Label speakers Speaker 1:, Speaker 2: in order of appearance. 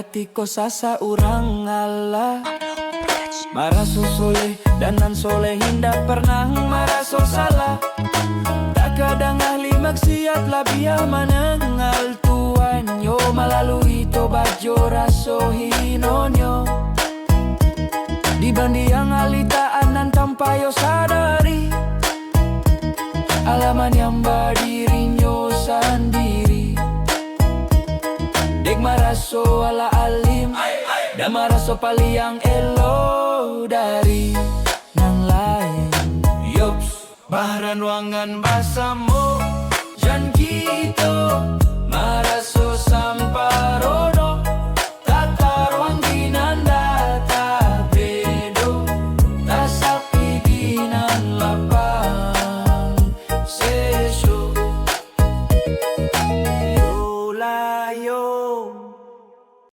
Speaker 1: hati ko sa urang Allah. Maraso soleh dan nan soleh hinda pernah maraso salah. Tak kadang ahli maksiat labia manengal tuanyo. Melalui tobat jo raso hinonyo. Dibanding yang alitaan nan tanpa yo sadari. Alaman yang berdirinya sendiri. Dek maraso ala alim, dan maraso paliang elo dari nang lain. Yops, baharan ruangan basamu, jan gitu maraso samparodo.